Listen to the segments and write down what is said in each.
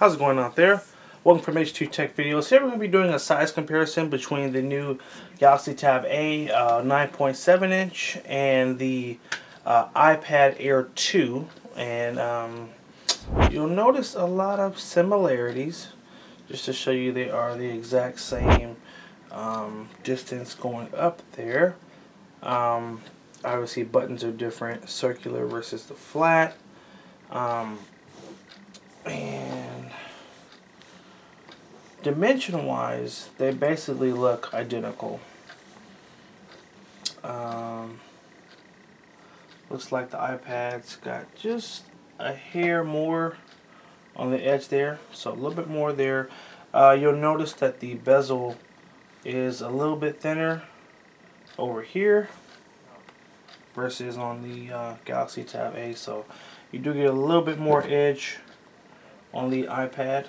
How's it going out there? Welcome from H2TechVideos. Today we're going to be doing a size comparison between the new Galaxy Tab A 9.7 inch and the iPad Air 2. And you'll notice a lot of similarities. Just to show you, they are the exact same distance going up there. Obviously buttons are different, circular versus the flat. And dimension wise, they basically look identical. Looks like the iPad's got just a hair more on the edge there, so a little bit more there. You'll notice that the bezel is a little bit thinner over here versus on the Galaxy Tab A, so you do get a little bit more edge on the iPad.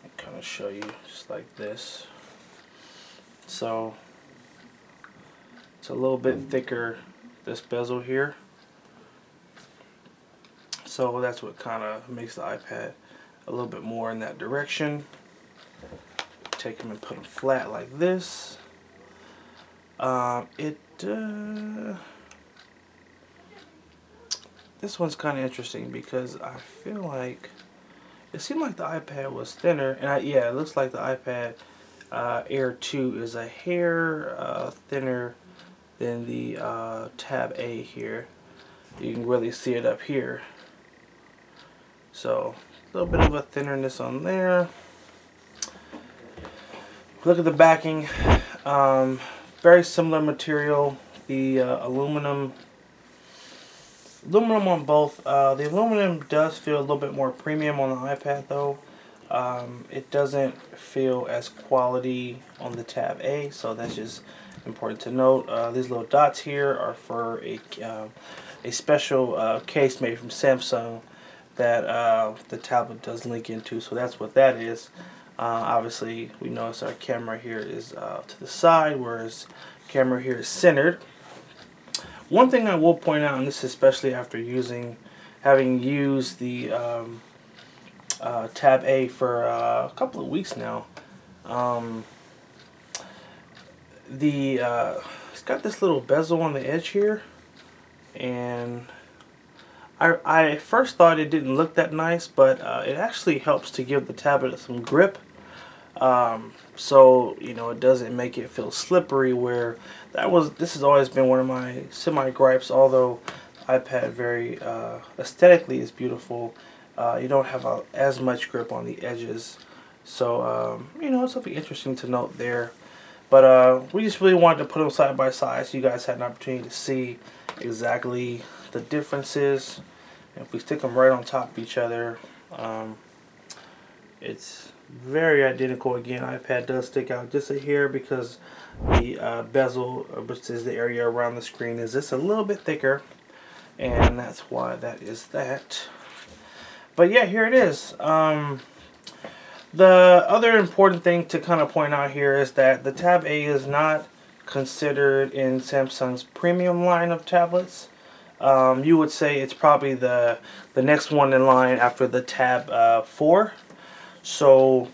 I'll kind of show you just like this. So it's a little bit thicker, this bezel here. So that's what kind of makes the iPad a little bit more in that direction. Take them and put them flat like this. This one's kind of interesting because I feel like it seemed like the iPad was thinner, and yeah, it looks like the iPad Air 2 is a hair thinner than the Tab A here. You can really see it up here. So a little bit of a thinnerness on there. Look at the backing. Very similar material. The aluminum on both. The aluminum does feel a little bit more premium on the iPad though. It doesn't feel as quality on the Tab A, so that's just important to note. These little dots here are for a special case made from Samsung that the tablet does link into, so that's what that is. Obviously we notice our camera here is to the side, whereas camera here is centered. One thing I will point out, and this is especially after having used the Tab A for a couple of weeks now, it's got this little bezel on the edge here, and I first thought it didn't look that nice, but it actually helps to give the tablet some grip. So you know, it doesn't make it feel slippery, where this has always been one of my semi gripes. Although the iPad very aesthetically is beautiful, you don't have as much grip on the edges, so you know, it's something interesting to note there. But we just really wanted to put them side by side so you guys had an opportunity to see exactly the differences. And if we stick them right on top of each other, it's very identical. Again, iPad does stick out just a hair because the bezel, which is the area around the screen, is just a little bit thicker, and that's why that is that. But yeah, here it is. The other important thing to kind of point out here is that the Tab A is not considered in Samsung's premium line of tablets. You would say it's probably the next one in line after the Tab 4. So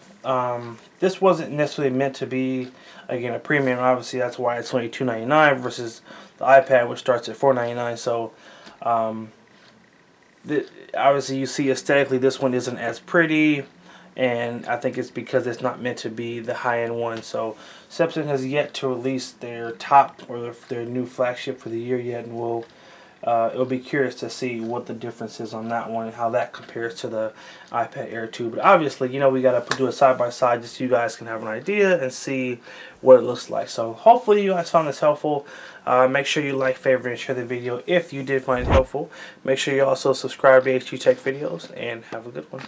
this wasn't necessarily meant to be, again, a premium. Obviously that's why it's only $299 versus the iPad, which starts at $499. So obviously you see aesthetically this one isn't as pretty, and I think it's because it's not meant to be the high-end one. So Samsung has yet to release their top or their new flagship for the year yet, and it'll be curious to see what the difference is on that one and how that compares to the iPad Air 2. But obviously, you know, we got to do it side by side just so you guys can have an idea and see what it looks like. So hopefully you guys found this helpful. Make sure you like, favorite, and share the video if you did find it helpful. Make sure you also subscribe to H2TechVideos, and have a good one.